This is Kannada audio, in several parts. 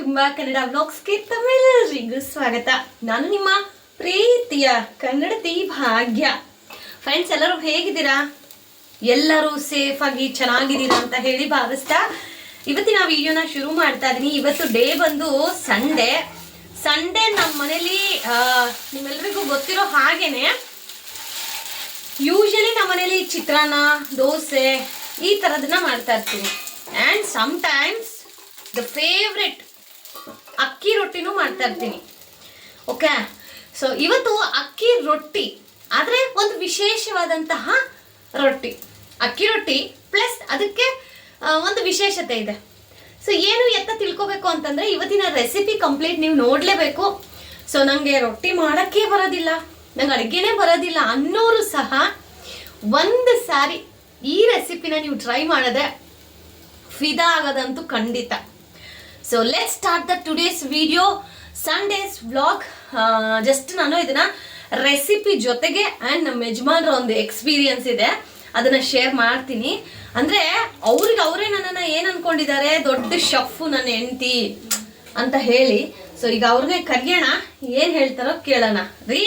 ತುಂಬಾ ಕನ್ನಡ ವ್ಲಾಗ್ಸ್ಗೆ ತಮ್ಮೆಲ್ಲರಿಗೂ ಸ್ವಾಗತ. ನಾನು ನಿಮ್ಮ ಪ್ರೀತಿಯ ಕನ್ನಡತಿ ಭಾಗ್ಯ. ಫ್ರೆಂಡ್ಸ್, ಎಲ್ಲರೂ ಹೇಗಿದ್ದೀರಾ? ಎಲ್ಲರೂ ಸೇಫ್ ಆಗಿ ಚೆನ್ನಾಗಿದ್ದೀರಾ ಅಂತ ಹೇಳಿ ಭಾವಿಸ್ತಾ ಇವತ್ತಿನ ವಿಡಿಯೋನ ಶುರು ಮಾಡ್ತಾ ಇದೀನಿ. ಇವತ್ತು ಡೇ ಬಂದು ಸಂಡೇ. ನಮ್ಮ ಮನೇಲಿ ನಿಮ್ಮೆಲ್ಲರಿಗೂ ಗೊತ್ತಿರೋ ಹಾಗೇನೆ ಯೂಶಲಿ ನಮ್ಮ ಮನೇಲಿ ಚಿತ್ರಾನ್ನ, ದೋಸೆ ಈ ಥರದನ್ನ ಮಾಡ್ತಾ ಇರ್ತೀನಿ. ಆ್ಯಂಡ್ ಸಮ್ಟೈಮ್ಸ್ ದ ಫೇವ್ರೆಟ್ ಅಕ್ಕಿ ರೊಟ್ಟಿನೂ ಮಾಡ್ತಾ ಇರ್ತೀನಿ. ಓಕೆ, ಸೊ ಇವತ್ತು ಅಕ್ಕಿ ರೊಟ್ಟಿ ಆದರೆ ಒಂದು ವಿಶೇಷವಾದಂತಹ ರೊಟ್ಟಿ, ಅಕ್ಕಿ ರೊಟ್ಟಿ ಪ್ಲಸ್ ಅದಕ್ಕೆ ಒಂದು ವಿಶೇಷತೆ ಇದೆ. ಸೊ ಏನು ಎತ್ತ ತಿಳ್ಕೊಬೇಕು ಅಂತಂದರೆ ಇವತ್ತಿನ ರೆಸಿಪಿ ಕಂಪ್ಲೀಟ್ ನೀವು ನೋಡಲೇಬೇಕು. ಸೊ ನನಗೆ ರೊಟ್ಟಿ ಮಾಡೋಕ್ಕೆ ಬರೋದಿಲ್ಲ, ನಂಗೆ ಅಡುಗೆನೇ ಬರೋದಿಲ್ಲ ಅನ್ನೋರು ಸಹ ಒಂದು ಸಾರಿ ಈ ರೆಸಿಪಿನ ನೀವು ಟ್ರೈ ಮಾಡಿದ್ರೆ ಫಿದಾ ಆಗೋದಂತೂ ಖಂಡಿತ. So let's start the today's video, Sundays vlog. Just ನಾನು ಇದನ್ನ ರೆಸಿಪಿ ಜೊತೆಗೆ ಆ್ಯಂಡ್ ನಮ್ಮ ಯಜಮಾನ್ರ ಒಂದು ಎಕ್ಸ್ಪೀರಿಯನ್ಸ್ ಇದೆ, ಅದನ್ನ ಶೇರ್ ಮಾಡ್ತೀನಿ. ಅಂದರೆ ಅವರೇ ನನ್ನನ್ನು ಏನು ಅನ್ಕೊಂಡಿದ್ದಾರೆ, ದೊಡ್ಡ ಶೆಫ್ ನನ್ನ ಹೆಂಡತಿ ಅಂತ ಹೇಳಿ. ಸೊ ಈಗ ಅವ್ರನ್ನೇ ಕರೆಯೋಣ, ಏನು ಹೇಳ್ತಾರೋ ಕೇಳೋಣ. ರೀ,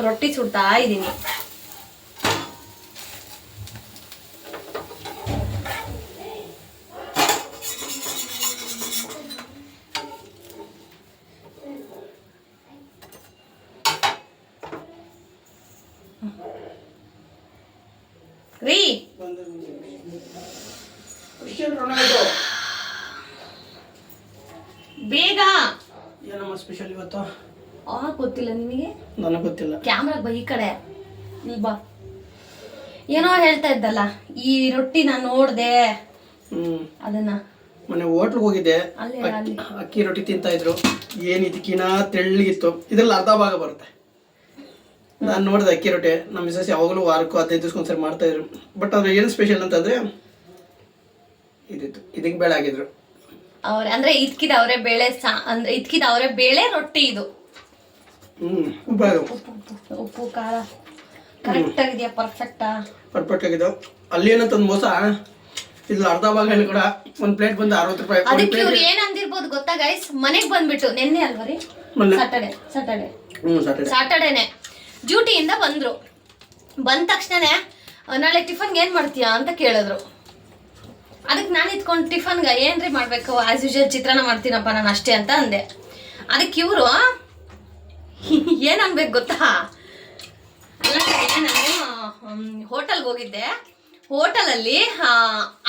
ರೊಟ್ಟಿ ಸುಡ್ತಾ ಇದ್ದೀನಿ. ರೀ, ಬೇಗ. ಏನಮ್ಮ ಸ್ಪೆಷಲ್ ಇವತ್ತು? ಗೊತ್ತಿಲ್ಲ ನಿನಗೆ? ನನಗೆ ಗೊತ್ತಿಲ್ಲ. ಕ್ಯಾಮ್ರಾ ಬೈ ಕಡೆ ಇಲ್ಬಾ. ಏನೋ ಹೇಳ್ತಾ ಇದ್ದಲ್ಲ, ಈ ರೊಟ್ಟಿ ನಾನು ನೋಡ್ದೆ, ಅದನ್ನ ಮೊನ್ನೆ ಹೋಟ್ಲ್ಗೆ ಹೋಗಿದ್ದೆ, ಅಕ್ಕಿ ರೊಟ್ಟಿ ತಿಂತಾ ಇದ್ರು. ಏನ್ ಇದಕ್ಕಿನ ತೆಳ್ಳಗಿತ್ತು, ಇದ್ರಲ್ಲಿ ಅರ್ಧ ಭಾಗ ಬರುತ್ತೆ. ನಾನು ನೋಡಿದೆ ಅಕ್ಕಿ ರೊಟ್ಟಿ. ನಮ್ಮ ಮಿಸಸ್ ಯಾವಾಗಲೂ ವಾರಕ್ಕೂ 15 ದಿವಸಕ್ಕೊಂದ್ಸರಿ ಮಾಡ್ತಾ ಇದ್ರು. ಬಟ್ ಅದ್ರ ಏನು ಸ್ಪೆಷಲ್ ಅಂತಂದ್ರೆ ಇದಿತ್ತು, ಇದಕ್ಕೆ ಬೇಳೆ ಆಗಿದ್ರು ಅಂದ್ರೆ ಇದ್ಕಿದ ಅವರೇ ಬೇಳೆ, ಅಂದ್ರೆ ಇದ್ಕಿದ ಅವರೇ ಬೇಳೆ ರೊಟ್ಟಿ. ಇದು ಉಪ್ಪು ಖಾರ ಕರೆಕ್ಟ್ ಆಗಿದೆಯಾ? ಪರ್ಫೆಕ್ಟ್ ಆಗಿದೆ. ಅಲ್ಲಿ ಏನಂತಂದ್ ಮೋಸ, ಇಲ್ಲ ಅರ್ಧ ಭಾಗ ಹೇಳಿ ಕೂಡ ಒಂದ್ ಪ್ಲೇಟ್ ಬಂದು 60 ರೂಪಾಯಿ. ಅದಕ್ಕೆ ಇವ್ರು ಏನ್ ಅಂದಿರ್ಬೋದು ಗೊತ್ತಾ ಗೈಸ್? ಮನೆಗ್ ಬಂದ್ಬಿಟ್ಟು ನಿನ್ನೆ ಅಲ್ವಾ ರೀ, ಸಾಟರ್ಡೇನೆ ಡ್ಯೂಟಿಯಿಂದ ಬಂದ್ರು. ಬಂದ ತಕ್ಷಣನೇ ನಾಳೆ ಟಿಫನ್ಗೆ ಏನ್ ಮಾಡ್ತೀಯಾ ಅಂತ ಕೇಳಿದ್ರು. ಅದಕ್ಕೆ ನಾನು ಇತ್ಕೊಂಡು ಟಿಫನ್ಗೆ ಏನ್ರಿ ಮಾಡ್ಬೇಕು, ಆಸ್ ಯೂಶುವಲ್ ಚಿತ್ರಾನ್ನ ಮಾಡ್ತೀನಪ್ಪ ನಾನು ಅಷ್ಟೇ ಅಂತ ಅಂದೆ. ಅದಕ್ಕೆ ಇವರು ಏನ್ ಅನ್ಬೇಕು ಗೊತ್ತಾ? ನಾನು ಹೋಟೆಲ್ಗೆ ಹೋಗಿದ್ದೆ, ಹೋಟೆಲಲ್ಲಿ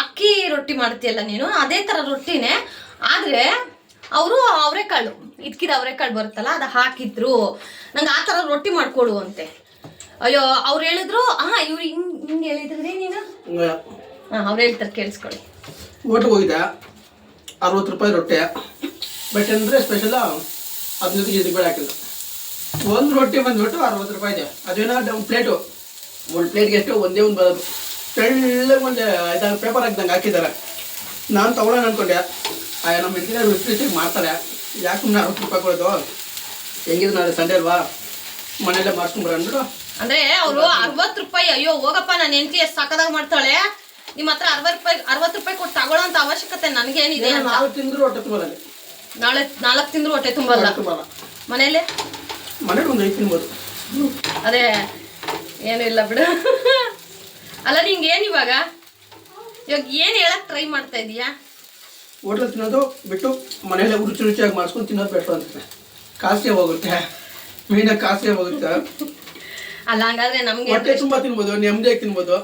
ಅಕ್ಕಿ ರೊಟ್ಟಿ ಮಾಡ್ತೀಯಲ್ಲ ನೀನು, ಅದೇ ಥರ ರೊಟ್ಟಿನೇ, ಆದರೆ ಅವರು ಅವರೆಕಾಳು, ಇದ್ಕಿದ ಅವರೆಕಾಳು ಬರುತ್ತಲ್ಲ ಅದು ಹಾಕಿದ್ರು. ನಂಗೆ ಆ ಥರ ರೊಟ್ಟಿ ಮಾಡ್ಕೊಡು ಅಂತೆ. ಅಯ್ಯೋ, ಅವ್ರು ಹೇಳಿದ್ರು. ಇವ್ರು ಹಿಂಗೆ ಹೇಳಿದ್ರಿ ನೀನು? ಅವ್ರು ಹೇಳ್ತಾರೆ, ಕೇಳಿಸ್ಕೊಳ್ಳಿ. ಹೋಟ್ಲಿಗೆ ಹೋಗಿದ್ದೆ, 60 ರೂಪಾಯಿ ರೊಟ್ಟಿ. ಬಟ್ ಅಂದರೆ ಸ್ಪೆಷಲ್ 15 ಕೆಜಿ ಬೇಳೆ ಹಾಕಿದ್ರು. ಒಂದು ರೊಟ್ಟಿ ಬಂದ್ಬಿಟ್ಟು 60 ರೂಪಾಯಿ ಇದೆ. ಅದೇನೋ ಒಂದು ಪ್ಲೇಟು, ಒಂದು ಪ್ಲೇಟ್ಗೆ ಎಷ್ಟು ಒಂದೇ ಒಂದು ಬರೋದು. ತೆಳ್ಳಗೆ ಒಂದು ಇದಾಗ ಪೇಪರ್ ಹಾಕ್ದಂಗೆ ಹಾಕಿದ್ದಾರೆ. ನಾನು ತೊಗೊಳ್ಳೋಣ ಅಂದ್ಕೊಂಡೆ. ನಮ್ಮ ಇಂಜಿನಿಯರ್ ರುಚಿ ಮಾಡ್ತಾರೆ, ಯಾಕೆ ಸುಮ್ಮನೆ 60 ರೂಪಾಯಿ ಕೊಡೋದು, ಹೆಂಗಿದ್ರು ನಾಳೆ ಸಂಡೇ ಅಲ್ವಾ, ಮನೆಯಲ್ಲೇ ಮಾಡ್ಸ್ಕೊಂಡ್ಬರ ಅಂದ್ಬಿಟ್ಟು. ಅಂದರೆ ಅವರು 60 ರೂಪಾಯಿ, ಅಯ್ಯೋ ಹೋಗಪ್ಪ ನನ್ನ ಹೆಂಡತಿ ಎಷ್ಟು ಸಾಕಾದಾಗ ಮಾಡ್ತಾಳೆ, ನಿಮ್ಮ ಹತ್ರ 60 ರೂಪಾಯಿ ಕೊಟ್ಟು ತಗೊಳ್ಳೋ ಅಂತ ಅವಶ್ಯಕತೆ ನನಗೇನಿದೆ? 4 ತಿಂದ್ರು ಹೊಟ್ಟೆ ತುಂಬಲ್ಲ. ನಾಳೆ 4 ತಿಂದ್ರು ಹೊಟ್ಟೆ ತುಂಬಲ್ಲ. ಮನೇಲಿ ಒಂದು 5 ತಿನ್ಬೋದು. ಅದೇ ಏನಿಲ್ಲ ಬಿಡು. ಅಲ್ಲ, ನಿಂಗೆ ಏನು ಇವಾಗ ಏನು ಹೇಳಕ್ ಟ್ರೈ ಮಾಡ್ತಾ ಇದೀಯಾ? ಹೋಟೆಲ್ ತಿನ್ನೋದು ಬಿಟ್ಟು ಮನೆಯಲ್ಲೇ ರುಚಿಯಾಗಿ ಮಾಡಿಸ್ಕೊಂಡು ತಿನ್ನೋದು ಬೆಟ್ರು ಅಂತ. ಕಾಸ್ಟ್ಲಿ ಹೋಗುತ್ತೆ, ಮೀನಾಗ ಕಾಸ್ಟ್ಲಿ ಹೋಗುತ್ತೆ. ಅಲ್ಲ, ಹಂಗಾದ್ರೆ ನಮ್ಗೆ ಹೊಟ್ಟೆ ತುಂಬಾ ತಿನ್ಬೋದು, ನೆಮ್ಮದಿಯಾಗಿ ತಿನ್ಬೋದು.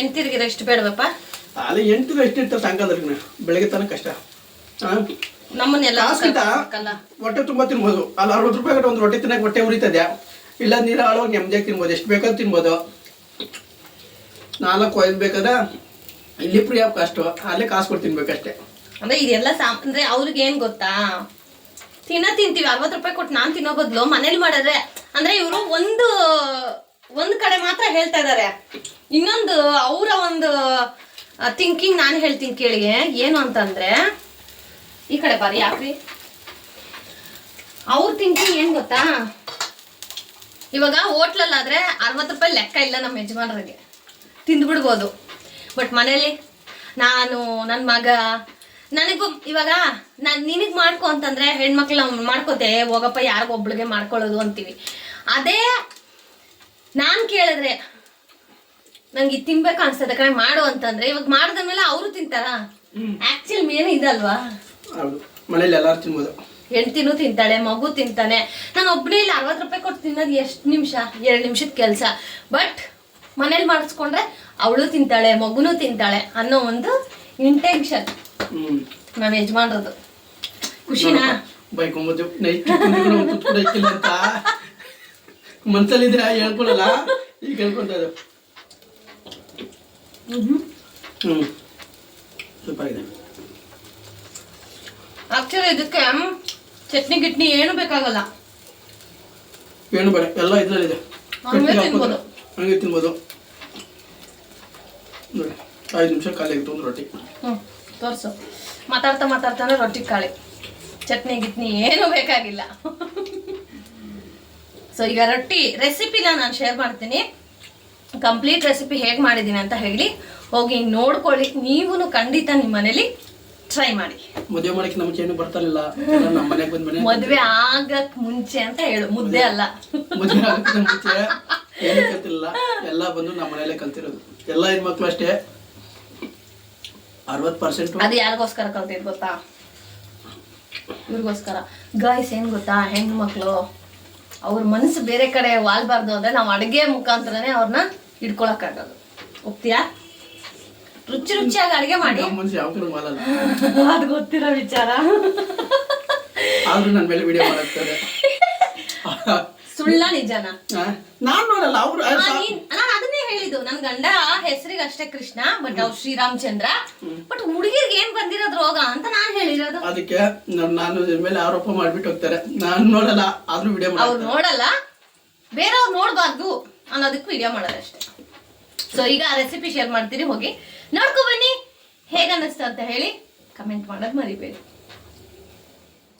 ಎಂಟಿರ್ಗಿರ ಎಷ್ಟು ಬೇಡವಪ್ಪ? ಅಲ್ಲ, 8 ಎಷ್ಟು ಇರ್ತಾರೆ ಸಾಯಂಕಾಲದಲ್ಲಿ, ಬೆಳಗ್ಗೆ ತನಕ ಕಷ್ಟ. ನಮ್ಮನ್ನೆಲ್ಲ ಹೊಟ್ಟೆ ತುಂಬಾ ತಿನ್ಬೋದು. ಅಲ್ಲಿ 60 ರೂಪಾಯಿ ಒಂದು ರೊಟ್ಟಿ ತಿನ್ನಕ್ಕೆ ಹೊಟ್ಟೆ ಉರಿತದೆ. ಇಲ್ಲ, ನೀರು ಹಾಳೋಗಿ ನೆಮ್ಮದಿಯಾಗಿ ತಿನ್ಬೋದು, ಎಷ್ಟು ಬೇಕಾದ್ರೂ ತಿನ್ಬೋದು. 4-5 ಬೇಕಾದ್ರೆ ಇಲ್ಲಿ ಫ್ರೀ ಆಫ್ ಕಾಸ್ಟು, ಅಲ್ಲೇ ಕಾಸು ಕೊಟ್ಟು ತಿನ್ಬೇಕಷ್ಟೇ. ಅಂದ್ರೆ ಇದೆಲ್ಲ ಅಂದ್ರೆ ಅವ್ರಿಗೆ ಏನ್ ಗೊತ್ತಾ, ತಿಂತೀವಿ 60 ರೂಪಾಯಿ ಕೊಟ್ಟು ನಾನು ತಿನ್ನೋ ಬದಲು ಮನೇಲಿ ಮಾಡಿದ್ರೆ. ಅಂದ್ರೆ ಇವರು ಒಂದು ಕಡೆ ಮಾತ್ರ ಹೇಳ್ತಾ ಇದಾರೆ, ಇನ್ನೊಂದು ಅವರ ಒಂದು ಥಿಂಕಿಂಗ್ ನಾನು ಹೇಳ್ತೀನಿ ಕೇಳಿ. ಏನು ಅಂತಂದ್ರೆ, ಈ ಕಡೆ ಬಾರಿ ಯಾಕ್ರಿ, ಅವ್ರ ಥಿಂಕಿಂಗ್ ಏನ್ ಗೊತ್ತಾ, ಇವಾಗ ಹೋಟ್ಲಲ್ಲಾದ್ರೆ 60 ರೂಪಾಯಿ ಲೆಕ್ಕ ಇಲ್ಲ ನಮ್ಮ ಯಜಮಾನರಿಗೆ, ತಿಂದ್ಬಿಡ್ಬೋದು. ಬಟ್ ಮನೇಲಿ ನಾನು ನನ್ನ ಮಗ ನನಗೂ ಇವಾಗ ನಾನು ನಿನಗೆ ಮಾಡ್ಕೊ ಅಂತಂದರೆ ಹೆಣ್ಮಕ್ಳು ಮಾಡ್ಕೋತೆ ಹೋಗಪ್ಪ ಯಾರಿಗೊಬ್ಳಿಗೆ ಮಾಡ್ಕೊಳ್ಳೋದು ಅಂತೀವಿ. ಅದೇ ನಾನು ಕೇಳಿದ್ರೆ ನಂಗೆ ಇದು ತಿನ್ಬೇಕು ಅನ್ಸ್ತದೆ ಕಡೆ ಮಾಡು ಅಂತಂದ್ರೆ ಇವಾಗ ಮಾಡಿದ ಮೇಲೆ ಅವರು ತಿಂತಾರ. ಆಕ್ಚುಲಿ ಮೇನ್ ಇದಲ್ವಾ, ಮನೇಲಿ ಎಲ್ಲರೂ ತಿನ್ಬೋದು. ಹೆಂಡ್ತಿನೂ ತಿಂತಾಳೆ, ಮಗು ತಿಂತಾನೆ. ನಾನು ಒಬ್ಬನೇ ಇಲ್ಲಿ 60 ರೂಪಾಯಿ ಕೊಟ್ಟು ತಿನ್ನೋದು ಎಷ್ಟು ನಿಮಿಷ, 2 ನಿಮಿಷದ ಕೆಲಸ. ಬಟ್ ಮನೇಲಿ ಮಾಡಿಸ್ಕೊಂಡ್ರೆ ಅವಳು ತಿಂತಾಳೆ, ಮಗುನೂ ತಿಂತಾಳೆ ಅನ್ನೋ ಒಂದು ಇಂಟೆನ್ಷನ್ ನಾವು ಯಜಮಾನ್ರದ್ದು. ಖುಷಿನಾ? ಬೈಕೊಂಬೋದು ಅಂತ ಮನ್ಸಲ್ಲಿದೆ ಹೇಳ್ಕೊಳಲ್ಲ, ಈಗ ಹೇಳ್ಕೊಂತ ಇದು ಸೂಪರ್ ಇದೆ. ಆಕ್ಚುಲಿ ಇದಕ್ಕೆ ಚಟ್ನಿ ಗಿಟ್ನಿ ಏನು ಬೇಕಾಗಲ್ಲ, ಏನು ಬೇಡ, ಎಲ್ಲ ಇದ್ರಲ್ಲಿದೆ. ಹಂಗೆ ತಿನ್ಬೋದು, ಹಂಗೆ ತಿನ್ಬೋದು. ನೋಡಿ 5 ನಿಮಿಷ ಖಾಲಿ ಆಗಿತ್ತು ಒಂದು ರೊಟ್ಟಿ. ತೋರಿಸು. ಮಾತಾಡ್ತಾನೆ ರೊಟ್ಟಿ ಖಾಲಿ, ಚಟ್ನಿ ಗಿಟ್ನಿ ಏನು ಬೇಕಾಗಿಲ್ಲ. ಸೊ ಈಗ ರೊಟ್ಟಿ ರೆಸಿಪಿನ ನಾನು ಶೇರ್ ಮಾಡ್ತೀನಿ. ಕಂಪ್ಲೀಟ್ ರೆಸಿಪಿ ಹೇಗೆ ಮಾಡಿದ್ದೀನಿ ಅಂತ ಹೇಳಿ ಹೋಗಿ ನೋಡ್ಕೊಳ್ಳಿ. ನೀವು ಖಂಡಿತ ನಿಮ್ಮ ಮನೇಲಿ ಟ್ರೈ ಮಾಡಿ. ಮದುವೆ ಮಾಡಕ್ಕೆ ನಮ್ಗೆ ಏನು ಬರ್ತಾರಿಲ್ಲ, ನಮ್ಮ ಮನೆಗೆ ಬಂದ ಮನೆ ಮದುವೆ ಆಗಕ್ ಮುಂಚೆ ಅಂತ ಹೇಳು, ಮುದ್ದೆ ಅಲ್ಲ. ಮದುವೆ ಆಗಕ್ಕೆ ಮುಂಚೆ ಏನು ಕಲ್ತಿಲ್ಲ, ಎಲ್ಲ ಬಂದು ನಮ್ಮ ಮನೆಯಲ್ಲೇ ಕಲ್ತಿರೋದು. ಎಲ್ಲ ಹೆಣ್ಮಕ್ಳು ಅಷ್ಟೇ 60%. ಅದು ಯಾರಿಗೋಸ್ಕರ ಕಲ್ತಿದ್ ಗೊತ್ತಾ? ಇವ್ರಿಗೋಸ್ಕರ. ಗಾಯ್ಸ್ ಏನ್ ಗೊತ್ತಾ, ಹೆಣ್ಣು ಮಕ್ಳು ಅವ್ರ ಮನಸ್ಸು ಬೇರೆ ಕಡೆ ವಾಲ್ಬಾರ್ದು ಅಂದ್ರೆ ನಾವು ಅಡುಗೆ ಮುಖಾಂತರನೇ ಅವ್ರನ್ನ ಹಿಡ್ಕೊಳಕ್ಕಾಗೋದು. ಒಪ್ತೀಯಾ? ರುಚಿಯಾಗಿ ಅಡುಗೆ ಮಾಡಿ. ಮನುಷ್ಯ ಯಾವ ಕಡೆ ಮಾಡಲ್ಲ, ಅದು ಗೊತ್ತಿರೋ ವಿಚಾರ. ಆದ್ರೂ ನನ್ನ ಮೇಲೆ ವಿಡಿಯೋ ಮಾಡಾಕ್ತಾರೆ. ಸುಳ್ಳ ನಿಜಾನ? ನಾನ್ ನೋಡಲ್ಲ, ಅವ್ರು ನಾನು ಅದನ್ನೇ ಹೇಳಿದ್ದು. ನನ್ ಗಂಡ ಹೆಸರಿಗೆ ಅಷ್ಟೇ ಕೃಷ್ಣ, ಬಟ್ ಅವ್ರು ಶ್ರೀರಾಮಚಂದ್ರ. ಬಟ್ ಹುಡುಗಿರ್ಗೆ ಏನ್ ಬಂದಿರೋದು ರೋಗ ಅಂತ ನಾನ್ ಹೇಳಿರೋದು. ಅದಕ್ಕೆ ನಾನು ಮೇಲೆ ಆರೋಪ ಮಾಡ್ಬಿಟ್ಟು ಹೋಗ್ತಾರೆ. ನಾನ್ ನೋಡಲ್ಲ, ಆದ್ರೂ ವಿಡಿಯೋ ಅವ್ರು ನೋಡಲ್ಲ, ಬೇರೆಯವ್ರು ನೋಡ್ಬಾರ್ದು ಅನ್ನೋದಕ್ಕೆ ವಿಡಿಯೋ ಮಾಡೋದಷ್ಟೇ. ಸೊ ಈಗ ಆ ರೆಸಿಪಿ ಶೇರ್ ಮಾಡ್ತೀನಿ, ಹೋಗಿ ನೋಡ್ಕೊ ಬನ್ನಿ. ಹೇಗೆ ಅನ್ನಿಸ್ತು ಅಂತ ಹೇಳಿ ಕಮೆಂಟ್ ಮಾಡೋದು ಮರಿಬೇಡಿ.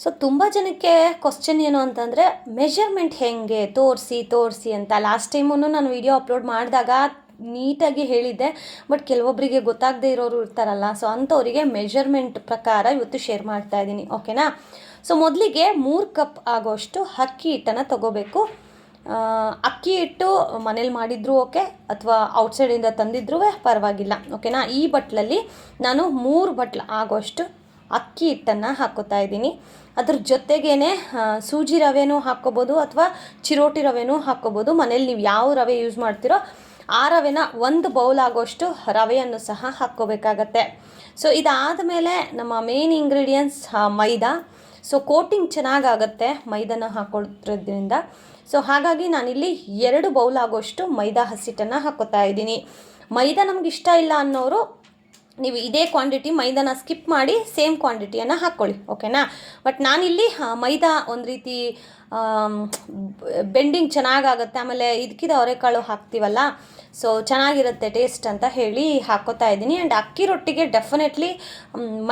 ಸೊ ತುಂಬ ಜನಕ್ಕೆ ಕ್ವಶನ್ ಏನು ಅಂತಂದರೆ ಮೆಷರ್ಮೆಂಟ್ ಹೇಗೆ ತೋರಿಸಿ ಅಂತ. ಲಾಸ್ಟ್ ಟೈಮೂ ನಾನು ವಿಡಿಯೋ ಅಪ್ಲೋಡ್ ಮಾಡಿದಾಗ ನೀಟಾಗಿ ಹೇಳಿದ್ದೆ, ಬಟ್ ಕೆಲವೊಬ್ಬರಿಗೆ ಗೊತ್ತಾಗದೇ ಇರೋರು ಇರ್ತಾರಲ್ಲ, ಸೊ ಅಂಥವರಿಗೆ ಮೆಷರ್ಮೆಂಟ್ ಪ್ರಕಾರ ಇವತ್ತು ಶೇರ್ ಮಾಡ್ತಾ ಇದ್ದೀನಿ, ಓಕೆನಾ? ಸೊ ಮೊದಲಿಗೆ 3 ಕಪ್ ಆಗೋಷ್ಟು ಅಕ್ಕಿ ಹಿಟ್ಟನ್ನು ತೊಗೋಬೇಕು. ಅಕ್ಕಿ ಹಿಟ್ಟು ಮನೇಲಿ ಮಾಡಿದ್ರು ಓಕೆ, ಅಥವಾ ಔಟ್ಸೈಡಿಂದ ತಂದಿದ್ರೂ ಪರವಾಗಿಲ್ಲ, ಓಕೆನಾ? ಈ ಬಟ್ಲಲ್ಲಿ ನಾನು 3 ಬಟ್ಲು ಆಗೋಷ್ಟು ಅಕ್ಕಿ ಹಿಟ್ಟನ್ನು ಹಾಕ್ಕೋತಾ ಇದ್ದೀನಿ. ಅದ್ರ ಜೊತೆಗೇ ಸೂಜಿ ರವೆನೂ ಹಾಕ್ಕೋಬೋದು ಅಥವಾ ಚಿರೋಟಿ ರವೆನೂ ಹಾಕ್ಕೋಬೋದು. ಮನೇಲಿ ನೀವು ಯಾವ ರವೆ ಯೂಸ್ ಮಾಡ್ತೀರೋ ಆ ರವೆನ 1 ಬೌಲ್ ಆಗೋಷ್ಟು ರವೆಯನ್ನು ಸಹ ಹಾಕ್ಕೋಬೇಕಾಗತ್ತೆ. ಸೊ ಇದಾದ ಮೇಲೆ ನಮ್ಮ ಮೇನ್ ಇಂಗ್ರೀಡಿಯೆಂಟ್ಸ್ ಮೈದಾ. ಸೊ ಕೋಟಿಂಗ್ ಚೆನ್ನಾಗಾಗತ್ತೆ ಮೈದಾನ ಹಾಕೊಳ್ಳೋದ್ರಿಂದ. ಸೊ ಹಾಗಾಗಿ ನಾನಿಲ್ಲಿ 2 ಬೌಲ್ ಆಗೋಷ್ಟು ಮೈದಾ ಹಸಿಟ್ಟನ್ನು ಹಾಕ್ಕೋತಾ ಇದ್ದೀನಿ. ಮೈದಾ ನಮ್ಗೆ ಇಷ್ಟ ಇಲ್ಲ ಅನ್ನೋರು ನೀವು ಇದೇ ಕ್ವಾಂಟಿಟಿ ಮೈದಾನ ಸ್ಕಿಪ್ ಮಾಡಿ ಸೇಮ್ ಕ್ವಾಂಟಿಟಿಯನ್ನು ಹಾಕ್ಕೊಳ್ಳಿ, ಓಕೆನಾ? ಬಟ್ ನಾನಿಲ್ಲಿ ಮೈದಾ ಒಂದು ರೀತಿ ಬೆಂಡಿಂಗ್ ಚೆನ್ನಾಗಾಗುತ್ತೆ, ಆಮೇಲೆ ಇದಕ್ಕಿದ ಅವರೆಕಾಳು ಹಾಕ್ತೀವಲ್ಲ, ಸೊ ಚೆನ್ನಾಗಿರುತ್ತೆ ಟೇಸ್ಟ್ ಅಂತ ಹೇಳಿ ಹಾಕ್ಕೋತಾ ಇದ್ದೀನಿ. ಆ್ಯಂಡ್ ಅಕ್ಕಿ ರೊಟ್ಟಿಗೆ ಡೆಫಿನೆಟ್ಲಿ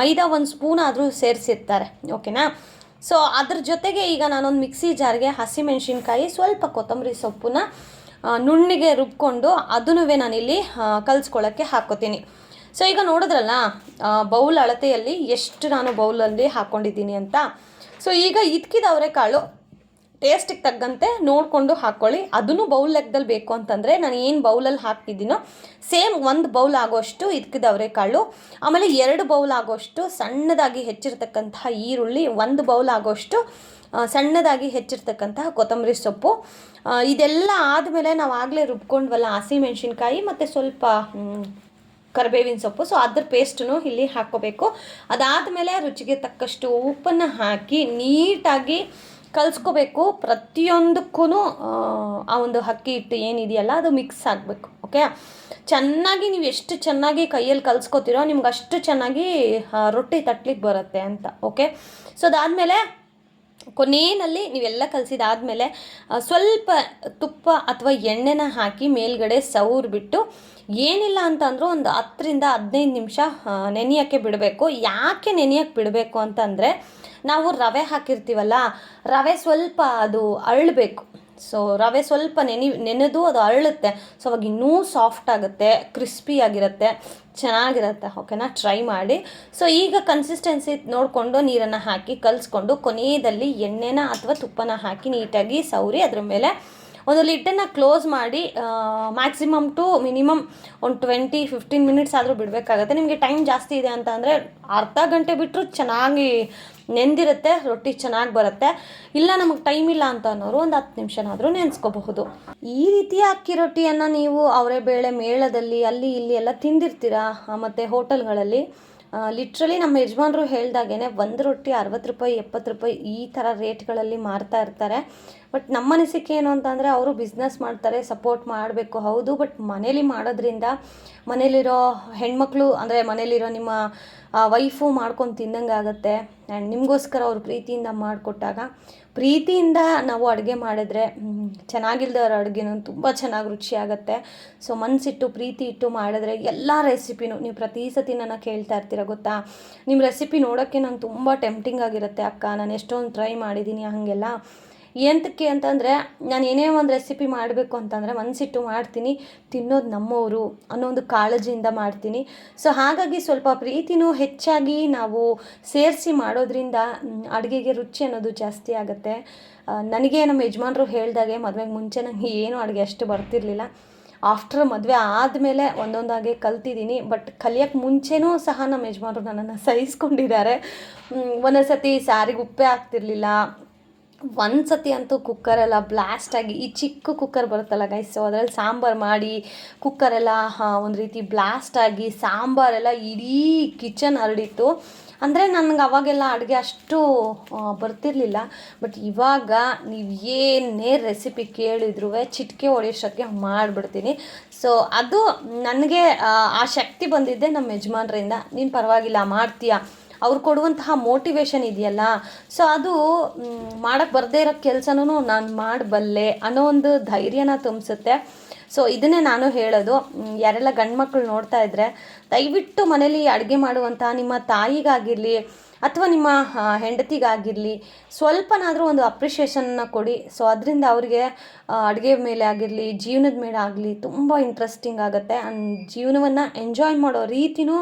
ಮೈದಾ 1 ಸ್ಪೂನ್ ಆದರೂ ಸೇರಿಸಿರ್ತಾರೆ, ಓಕೆನಾ? ಸೊ ಅದ್ರ ಜೊತೆಗೆ ಈಗ ನಾನೊಂದು ಮಿಕ್ಸಿ ಜಾರ್ಗೆ ಹಸಿಮೆಣ್ಸಿನ್ಕಾಯಿ, ಸ್ವಲ್ಪ ಕೊತ್ತಂಬರಿ ಸೊಪ್ಪನ್ನ ನುಣ್ಣಿಗೆ ರುಬ್ಕೊಂಡು ಅದನ್ನೂ ನಾನಿಲ್ಲಿ ಕಲಿಸ್ಕೊಳ್ಳೋಕ್ಕೆ ಹಾಕ್ಕೋತೀನಿ. ಸೊ ಈಗ ನೋಡಿದ್ರಲ್ಲ ಬೌಲ್ ಅಳತೆಯಲ್ಲಿ ಎಷ್ಟು ನಾನು ಬೌಲಲ್ಲಿ ಹಾಕ್ಕೊಂಡಿದ್ದೀನಿ ಅಂತ. ಸೊ ಈಗ ಇದಕ್ಕಿದ ಅವರೆಕಾಳು ಟೇಸ್ಟಿಗೆ ತಕ್ಕಂತೆ ನೋಡಿಕೊಂಡು ಹಾಕ್ಕೊಳ್ಳಿ. ಅದನ್ನು ಬೌಲ್ ಲೆಕ್ಕದಲ್ಲಿ ಬೇಕು ಅಂತಂದರೆ ನಾನು ಏನು ಬೌಲಲ್ಲಿ ಹಾಕ್ತಿದ್ದೀನೋ ಸೇಮ್ 1 ಬೌಲ್ ಆಗೋಷ್ಟು ಇದಕ್ಕಿದ ಅವರೆಕಾಳು, ಆಮೇಲೆ 2 ಬೌಲ್ ಆಗೋಷ್ಟು ಸಣ್ಣದಾಗಿ ಹೆಚ್ಚಿರ್ತಕ್ಕಂತಹ ಈರುಳ್ಳಿ, 1 ಬೌಲ್ ಆಗೋಷ್ಟು ಸಣ್ಣದಾಗಿ ಹೆಚ್ಚಿರ್ತಕ್ಕಂತಹ ಕೊತ್ತಂಬರಿ ಸೊಪ್ಪು. ಇದೆಲ್ಲ ಆದಮೇಲೆ ನಾವು ಆಗಲೇ ರುಬ್ಕೊಂಡ್ವಲ್ಲ ಹಸಿಮೆಣ್ಸಿನ್ಕಾಯಿ ಮತ್ತು ಸ್ವಲ್ಪ ಕರಿಬೇವಿನ ಸೊಪ್ಪು, ಸೊ ಅದ್ರ ಪೇಸ್ಟನ್ನು ಇಲ್ಲಿ ಹಾಕ್ಕೋಬೇಕು. ಅದಾದಮೇಲೆ ರುಚಿಗೆ ತಕ್ಕಷ್ಟು ಉಪ್ಪನ್ನು ಹಾಕಿ ನೀಟಾಗಿ ಕಲಿಸ್ಕೋಬೇಕು. ಪ್ರತಿಯೊಂದಕ್ಕೂ ಆ ಒಂದು ಅಕ್ಕಿ ಹಿಟ್ಟು ಏನಿದೆಯಲ್ಲ ಅದು ಮಿಕ್ಸ್ ಆಗಬೇಕು, ಓಕೆ? ಚೆನ್ನಾಗಿ ನೀವು ಎಷ್ಟು ಚೆನ್ನಾಗಿ ಕೈಯಲ್ಲಿ ಕಲಿಸ್ಕೋತೀರೋ ನಿಮ್ಗೆ ಅಷ್ಟು ಚೆನ್ನಾಗಿ ರೊಟ್ಟಿ ತಟ್ಲಿಕ್ಕೆ ಬರುತ್ತೆ ಅಂತ, ಓಕೆ? ಸೊ ಅದಾದಮೇಲೆ ಕೊನೆಯಲ್ಲಿ ನೀವೆಲ್ಲ ಕಲಸಿದಾದ್ಮೇಲೆ ಸ್ವಲ್ಪ ತುಪ್ಪ ಅಥವಾ ಎಣ್ಣೆನ ಹಾಕಿ ಮೇಲ್ಗಡೆ ಸವರ್ಬಿಟ್ಟು ಏನಿಲ್ಲ ಅಂತಂದರೂ ಒಂದು 10ರಿಂದ 15 ನಿಮಿಷ ನೆನೆಯೋಕ್ಕೆ ಬಿಡಬೇಕು. ಯಾಕೆ ನೆನೆಯೋಕ್ಕೆ ಬಿಡಬೇಕು ಅಂತಂದರೆ ನಾವು ರವೆ ಹಾಕಿರ್ತೀವಲ್ಲ, ರವೆ ಸ್ವಲ್ಪ ಅದು ಅರಳಬೇಕು. ಸೊ ರವೆ ಸ್ವಲ್ಪ ನೆನೆದು ಅದು ಅರಳುತ್ತೆ. ಸೊ ಅವಾಗ ಇನ್ನೂ ಸಾಫ್ಟ್ ಆಗುತ್ತೆ, ಕ್ರಿಸ್ಪಿಯಾಗಿರುತ್ತೆ, ಚೆನ್ನಾಗಿರುತ್ತೆ. ಓಕೆನಾ, ಟ್ರೈ ಮಾಡಿ. ಸೊ ಈಗ ಕನ್ಸಿಸ್ಟೆನ್ಸಿ ನೋಡಿಕೊಂಡು ನೀರನ್ನು ಹಾಕಿ ಕಲಿಸ್ಕೊಂಡು ಕೊನೆಯದಲ್ಲಿ ಎಣ್ಣೆನ ಅಥವಾ ತುಪ್ಪನ ಹಾಕಿ ನೀಟಾಗಿ ಸವರಿ ಅದ್ರ ಮೇಲೆ ಒಂದು ಲಿಡ್ಡನ್ನು ಕ್ಲೋಸ್ ಮಾಡಿ ಮ್ಯಾಕ್ಸಿಮಮ್ ಟು ಮಿನಿಮಮ್ ಒಂದು 15 ಮಿನಿಟ್ಸ್ ಆದರೂ ಬಿಡಬೇಕಾಗತ್ತೆ. ನಿಮಗೆ ಟೈಮ್ ಜಾಸ್ತಿ ಇದೆ ಅಂತ ಅಂದರೆ ಅರ್ಧ ಗಂಟೆ ಬಿಟ್ಟರು ಚೆನ್ನಾಗಿ ನೆಂದಿರುತ್ತೆ, ರೊಟ್ಟಿ ಚೆನ್ನಾಗಿ ಬರುತ್ತೆ. ಇಲ್ಲ ನಮಗೆ ಟೈಮ್ ಇಲ್ಲ ಅಂತ ಅನ್ನೋರು ಒಂದು 10 ನಿಮಿಷನಾದರೂ ನೆನೆಸ್ಕೋಬಹುದು. ಈ ರೀತಿಯ ಅಕ್ಕಿ ರೊಟ್ಟಿಯನ್ನು ನೀವು ಅವರೇ ಬೇಳೆ ಮೇಳದಲ್ಲಿ ಅಲ್ಲಿ ಇಲ್ಲಿ ಎಲ್ಲ ತಿಂದಿರ್ತೀರಾ, ಮತ್ತು ಹೋಟೆಲ್ಗಳಲ್ಲಿ. ಲಿಟ್ರಲಿ ನಮ್ಮ ಯಜಮಾನರು ಹೇಳ್ದಾಗೇ ಒಂದು ರೊಟ್ಟಿ 60 ರೂಪಾಯಿ 70 ರೂಪಾಯಿ ಈ ಥರ ರೇಟ್ಗಳಲ್ಲಿ ಮಾರ್ತಾ ಇರ್ತಾರೆ. ಬಟ್ ನಮ್ಮ ಅನಿಸಿಕೆ ಏನು ಅಂತಂದರೆ ಅವರು ಬಿಸ್ನೆಸ್ ಮಾಡ್ತಾರೆ, ಸಪೋರ್ಟ್ ಮಾಡಬೇಕು ಹೌದು. ಬಟ್ ಮನೇಲಿ ಮಾಡೋದ್ರಿಂದ ಮನೇಲಿರೋ ಹೆಣ್ಮಕ್ಳು ಅಂದರೆ ಮನೇಲಿರೋ ನಿಮ್ಮ ವೈಫು ಮಾಡ್ಕೊಂಡು ತಿನ್ನಂಗೆ ಆಗುತ್ತೆ. ಆ್ಯಂಡ್ ನಿಮಗೋಸ್ಕರ ಅವರು ಪ್ರೀತಿಯಿಂದ ಮಾಡಿಕೊಟ್ಟಾಗ, ಪ್ರೀತಿಯಿಂದ ನಾವು ಅಡುಗೆ ಮಾಡಿದ್ರೆ ಚೆನ್ನಾಗಿಲ್ದವ್ರ ಅಡುಗೆನೂ ತುಂಬ ಚೆನ್ನಾಗಿ ರುಚಿಯಾಗುತ್ತೆ. ಸೊ ಮನಸ್ಸಿಟ್ಟು ಪ್ರೀತಿ ಇಟ್ಟು ಮಾಡಿದ್ರೆ ಎಲ್ಲ ರೆಸಿಪಿನೂ ನೀವು ಪ್ರತಿ ಸತಿ ನನ್ನ ಕೇಳ್ತಾ ಇರ್ತೀರ ಗೊತ್ತಾ, ನಿಮ್ಮ ರೆಸಿಪಿ ನೋಡೋಕ್ಕೆ ನಂಗೆ ತುಂಬ ಟೆಂಪ್ಟಿಂಗ್ ಆಗಿರುತ್ತೆ ಅಕ್ಕ, ನಾನು ಎಷ್ಟೊಂದು ಟ್ರೈ ಮಾಡಿದ್ದೀನಿ ಹಾಗೆಲ್ಲ. ಎಂತಕ್ಕೆ ಅಂತಂದರೆ ನಾನು ಏನೇ ಒಂದು ರೆಸಿಪಿ ಮಾಡಬೇಕು ಅಂತಂದರೆ ಮನಸ್ಸಿಟ್ಟು ಮಾಡ್ತೀನಿ, ತಿನ್ನೋದು ನಮ್ಮವರು ಅನ್ನೋ ಒಂದು ಕಾಳಜಿಯಿಂದ ಮಾಡ್ತೀನಿ. ಸೊ ಹಾಗಾಗಿ ಸ್ವಲ್ಪ ಪ್ರೀತಿನೂ ಹೆಚ್ಚಾಗಿ ನಾವು ಸೇರಿಸಿ ಮಾಡೋದ್ರಿಂದ ಅಡುಗೆಗೆ ರುಚಿ ಅನ್ನೋದು ಜಾಸ್ತಿ ಆಗುತ್ತೆ. ನನಗೆ ನಮ್ಮ ಯಜಮಾನರು ಹೇಳಿದಾಗೆ ಮದುವೆಗೆ ಮುಂಚೆ ನನಗೆ ಏನೂ ಅಡುಗೆ ಅಷ್ಟು ಬರ್ತಿರ್ಲಿಲ್ಲ. ಆಫ್ಟರ್ ಮದುವೆ ಆದಮೇಲೆ ಒಂದೊಂದಾಗೆ ಕಲ್ತಿದ್ದೀನಿ. ಬಟ್ ಕಲಿಯೋಕ್ಕೆ ಮುಂಚೆನೂ ಸಹ ನಮ್ಮ ಯಜಮಾನರು ನನ್ನನ್ನು ಸಹಿಸ್ಕೊಂಡಿದ್ದಾರೆ. ಒಂದೊಂದು ಸತಿ ಸಾರಿಗೆ ಉಪ್ಪೇ ಆಗ್ತಿರ್ಲಿಲ್ಲ, ಒಂದು ಸತಿ ಅಂತೂ ಕುಕ್ಕರೆಲ್ಲ ಬ್ಲಾಸ್ಟಾಗಿ, ಈ ಚಿಕ್ಕ ಕುಕ್ಕರ್ ಬರುತ್ತಲ್ಲ ಗೈಸ್, ಸೊ ಅದರಲ್ಲಿ ಸಾಂಬಾರು ಮಾಡಿ ಕುಕ್ಕರೆಲ್ಲ ಒಂದು ರೀತಿ ಬ್ಲಾಸ್ಟಾಗಿ ಸಾಂಬಾರೆಲ್ಲ ಇಡೀ ಕಿಚನ್ ಹರಡಿತ್ತು. ಅಂದರೆ ನನಗೆ ಅವಾಗೆಲ್ಲ ಅಡುಗೆ ಅಷ್ಟು ಬರ್ತಿರ್ಲಿಲ್ಲ. ಬಟ್ ಇವಾಗ ನೀವು ಏನೇ ರೆಸಿಪಿ ಕೇಳಿದ್ರೂ ಚಿಟಿಕೆ ಹೊಡೆಯೋಷ್ಟಕ್ಕೆ ಮಾಡಿಬಿಡ್ತೀನಿ. ಸೊ ಅದು ನನಗೆ ಆ ಶಕ್ತಿ ಬಂದಿದ್ದೆ ನಮ್ಮ ಯಜಮಾನ್ರಿಂದ. ನೀನು ಪರವಾಗಿಲ್ಲ ಮಾಡ್ತೀಯಾ, ಅವ್ರು ಕೊಡುವಂತಹ ಮೋಟಿವೇಶನ್ ಇದೆಯಲ್ಲ, ಸೊ ಅದು ಮಾಡೋಕ್ಕೆ ಬರದೇ ಇರೋ ಕೆಲಸನೂ ನಾನು ಮಾಡಬಲ್ಲೆ ಅನ್ನೋ ಒಂದು ಧೈರ್ಯನ ತುಂಬಿಸುತ್ತೆ. ಸೊ ಇದನ್ನೇ ನಾನು ಹೇಳೋದು, ಯಾರೆಲ್ಲ ಗಂಡು ಮಕ್ಕಳು ನೋಡ್ತಾ ಇದ್ದರೆ ದಯವಿಟ್ಟು ಮನೇಲಿ ಅಡುಗೆ ಮಾಡುವಂಥ ನಿಮ್ಮ ತಾಯಿಗಾಗಿರಲಿ ಅಥವಾ ನಿಮ್ಮ ಹೆಂಡತಿಗಾಗಿರಲಿ ಸ್ವಲ್ಪನಾದರೂ ಒಂದು ಅಪ್ರಿಷಿಯೇಷನ್ನ ಕೊಡಿ. ಸೊ ಅದರಿಂದ ಅವ್ರಿಗೆ ಅಡುಗೆ ಮೇಲೆ ಆಗಿರಲಿ ಜೀವನದ ಮೇಲೆ ಆಗಲಿ ತುಂಬ ಇಂಟ್ರೆಸ್ಟಿಂಗ್ ಆಗುತ್ತೆ. ಜೀವನವನ್ನು ಎಂಜಾಯ್ ಮಾಡೋ ರೀತಿನೂ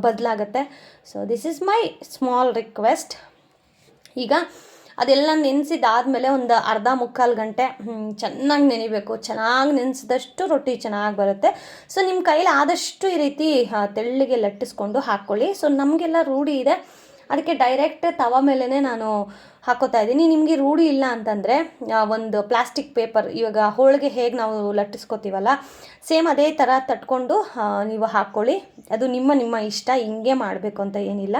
ಬದಲಾಗುತ್ತೆ. So this is my small request. ಈಗ ಅದೆಲ್ಲ ನೆನೆಸಿದಾದ್ಮೇಲೆ ಒಂದು ಅರ್ಧ ಮುಕ್ಕಾಲು ಗಂಟೆ ಚೆನ್ನಾಗಿ ನೆನಿಬೇಕು. ಚೆನ್ನಾಗಿ ನೆನೆಸಿದಷ್ಟು ರೊಟ್ಟಿ ಚೆನ್ನಾಗಿ ಬರುತ್ತೆ. ಸೊ ನಿಮ್ಮ ಕೈಲಿ ಆದಷ್ಟು ಈ ರೀತಿ ತೆಳ್ಳಗೆ ಲಟ್ಟಿಸ್ಕೊಂಡು ಹಾಕ್ಕೊಳ್ಳಿ. ಸೊ ನಮಗೆಲ್ಲ ರೂಢಿ ಇದೆ, ಅದಕ್ಕೆ ಡೈರೆಕ್ಟ್ ತವ ಮೇಲೇ ನಾನು ಹಾಕೋತಾ ಇದ್ದೀನಿ. ನಿಮಗೆ ರೂಢಿ ಇಲ್ಲ ಅಂತಂದರೆ ಒಂದು ಪ್ಲಾಸ್ಟಿಕ್ ಪೇಪರ್, ಇವಾಗ ಹೋಳಿಗೆ ಹೇಗೆ ನಾವು ಲಟ್ಟಿಸ್ಕೋತೀವಲ್ಲ ಸೇಮ್ ಅದೇ ಥರ ತಟ್ಕೊಂಡು ನೀವು ಹಾಕ್ಕೊಳ್ಳಿ. ಅದು ನಿಮ್ಮ ಇಷ್ಟ, ಹಿಂಗೆ ಮಾಡಬೇಕು ಅಂತ ಏನಿಲ್ಲ.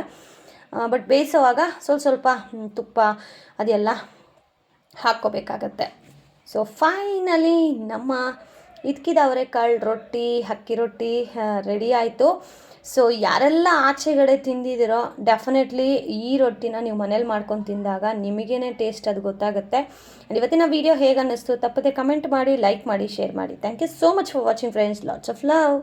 ಬಟ್ ಬೇಯಿಸೋವಾಗ ಸ್ವಲ್ಪ ತುಪ್ಪ ಅದೆಲ್ಲ ಹಾಕ್ಕೋಬೇಕಾಗತ್ತೆ. ಸೊ ಫೈನಲಿ ನಮ್ಮ ಇದ್ಕಿದ ಅವರೆಕಾಳು ರೊಟ್ಟಿ, ಅಕ್ಕಿ ರೊಟ್ಟಿ ರೆಡಿ ಆಯಿತು. ಸೊ ಯಾರೆಲ್ಲ ಆಚೆಗಡೆ ತಿಂದಿದ್ದೀರೋ ಡೆಫಿನೆಟ್ಲಿ ಈ ರೊಟ್ಟಿನ ನೀವು ಮನೇಲಿ ಮಾಡ್ಕೊಂಡು ತಿಂದಾಗ ನಿಮಗೇನೆ ಟೇಸ್ಟ್ ಅದು ಗೊತ್ತಾಗುತ್ತೆ. ಇವತ್ತಿನ ವಿಡಿಯೋ ಹೇಗೆ ಅನ್ನಿಸ್ತು ತಪ್ಪದೆ ಕಮೆಂಟ್ ಮಾಡಿ, ಲೈಕ್ ಮಾಡಿ, ಶೇರ್ ಮಾಡಿ. Thank you so much for watching friends. Lots of love.